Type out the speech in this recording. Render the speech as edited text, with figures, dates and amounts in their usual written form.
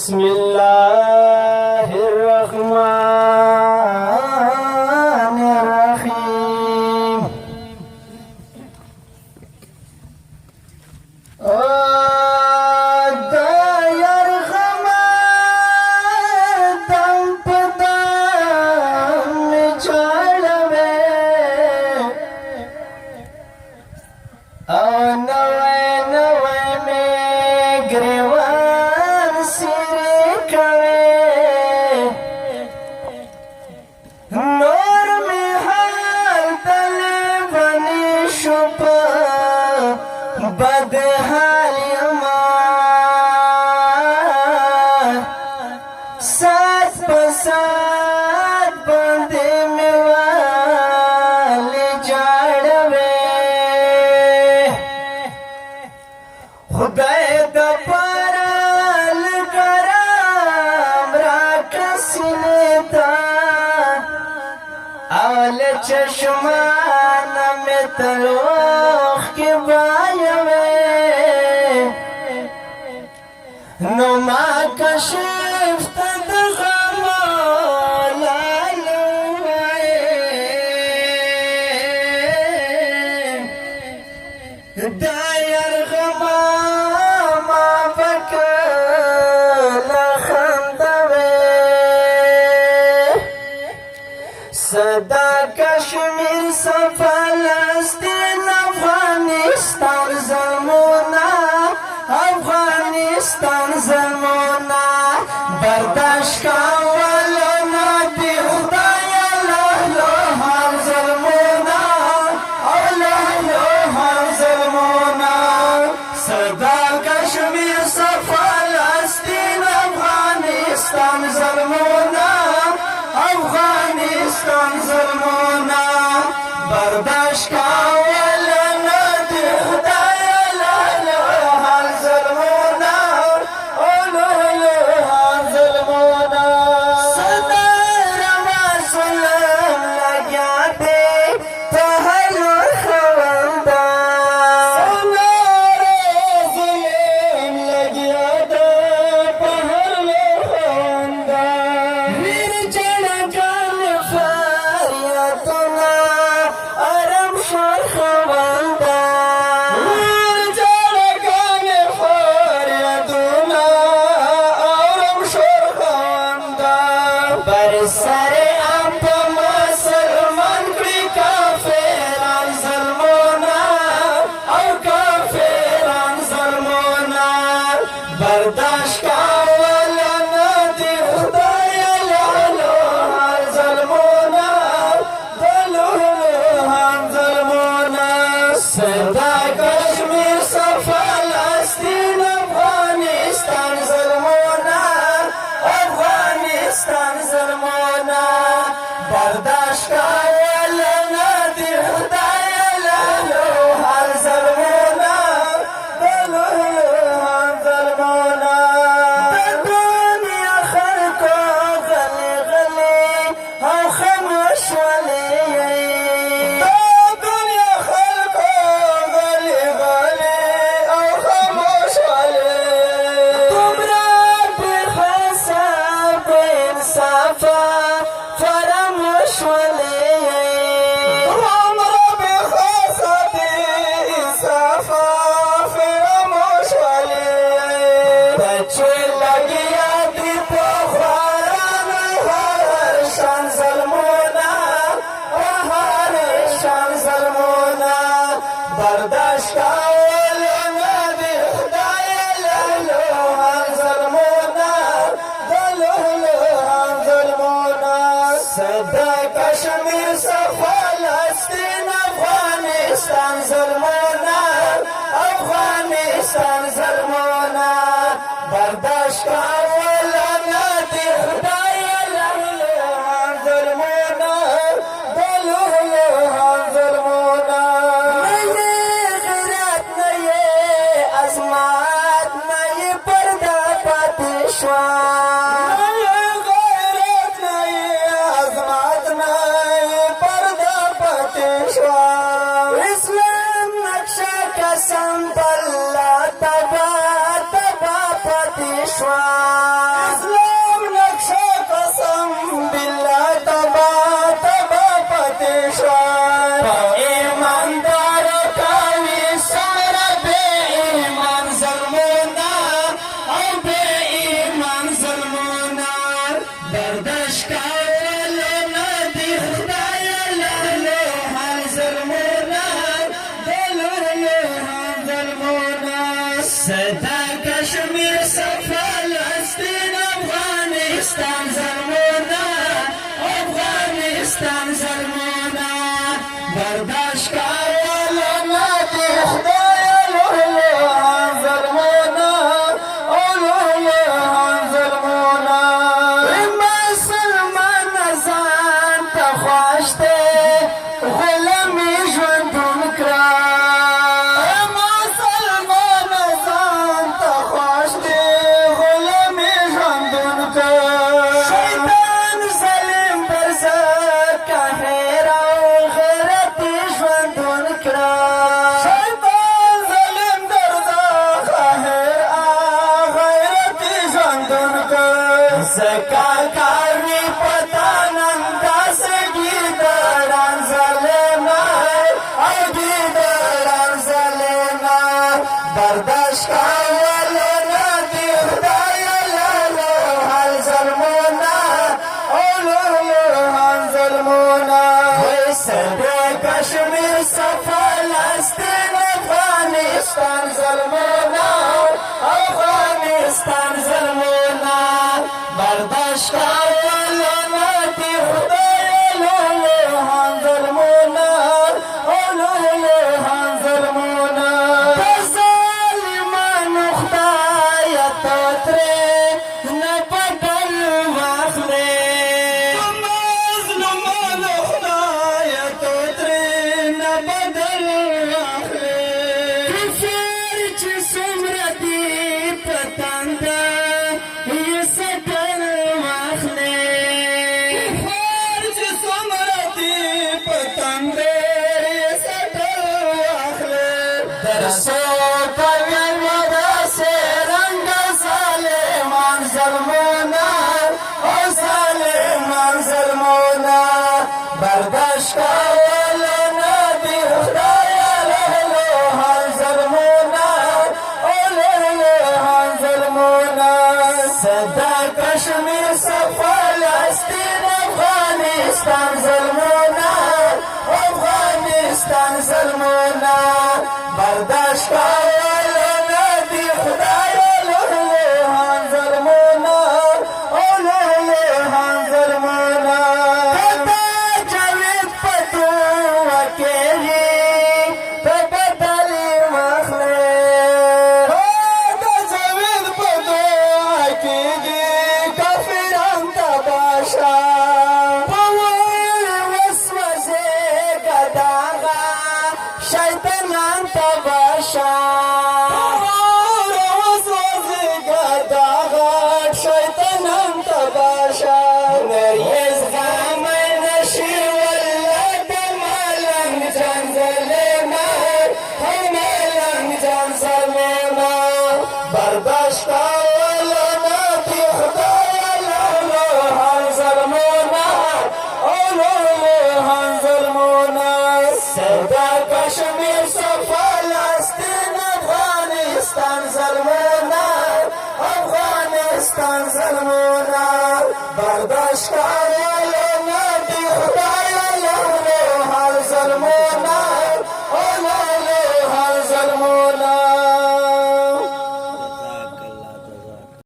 بسم الله الرحمن الرحيم. بدحال ما سات بسات بندے میں والی جاڑوے خدای دا پارال کرام راکسینے تا اول چشمان میں تلوخ کی نو ما کشفت دغمال دایر غما ما بکل خندوے صدا کشمیر سے فلسطین افغانستان زمونا افغانستان زمونا برداشت کولنا دی خدای لهلو هم ظلمونا او لهلو هم ظلمونا صدا کشمیر سے فلسطین افغانستان زمونا افغانستان زمونا برداشت کولنا دی خدای سارے آپ مسلمان کی کافران ظلمونا او کافران ظلمونا برداشت کولنا دی خدای لهلو هم ظلمونا دلهلو هم ظلمونا صدا کشمیر سے فلسطین افغانستان ظلمونا افغانستان ظلمونا برداشت کولنا دی خدای لهلو هر ظلمونا دلهلو هم ظلمونا د دنیا خلکو غلی غلی او خاموش ولی د دنیا خلکو غلی غلی او خاموش ولی تمرا بخسا بانصافا فراموش ولی تمرا بخسا بانصافا فراموش ولی بچے لگیا دی پخواران ہر شان ظلمونا ہر شان ظلمونا برداشت کولنا دی خدای لهلو هم ظلمونا دلهلو هم ظلمونا صدا کشمیر سے فلسطین افغانستان ظلمونا افغانستان ظلمونا برداشت کولنا دی خدای لهلو هم ظلمونا دلهلو هم ظلمونا نئی غیرت نئی عظمت نئی پردہ پاتی شوا اسلام نقشہ کا سنبھل تبا تبا پتیشوا ظلمونا صدا کشمیر فلسطین افغانستان ظلمونا افغانستان ظلمونا برداشت کولو ندی خدای لولوان ظلمونا لولوان ظلمونا مسلمان ځان ته خوښ دی غلامي ژوندون کړه مسلمان ځان ته خوښ دی غلامي ژوندون کړه شیطان ظالم پر ځکه قهر او غیرت ژوندون کړه شیطان ظالم در ځکه قهر او غیرت ژوندون کړه ځکه کوي پتا نن داسې ګیدړان ظالمان او ګیدړان ظالمان برداشت کولو ندی خدایه لولوان ظلمونه او لولوان ظلمونه وای سرې کشمیر فلسطین افغانستان ظلمونه افغانستان ظلمونه برداشت کولو ندی خدایه لولوان ظلمونه او لولوان ظلمونه د ظالمانو خدایه ته ترې نه بدل واخلې د مظلومانو خدایه ته ترې نه بدل واخلې کفر چې څومره دي په تنده یې سدل واخلې کفر چې څومره دي په تنده یې سدل واخلې درسو کوي نو داسې رنګ ظالمان ظلمونه او ظالمان ظلمونه برداشت کولو ندی خدایه لولوان ظلمونه او لولوان ظلمونه صدا کشمیر فلسطین افغانستان ظلمونه افغانستان ظلمونه برداشت کولو ندی خدایه لولوان ظلمونه او لولوان ظلمونه کتا جاوید په دعا کېږي ته بدل واخلې کتا جاوید په دعا کېږي کافران تباه شه په اور وسوځېږه دغه شیطانان تباه شه په اور وسوځېږه دغه شیطانان تباه شه نر یې زغمی نشي والله د ملنګ جان ظالمه او ملنګ جان ظالمه برداشت کولو ندی خدایه لولوان ظلمونه او لولوان ظلمونه صدا کشمیر فلسطین افغانستان ظلمونه افغانستان ظلمونه برداشت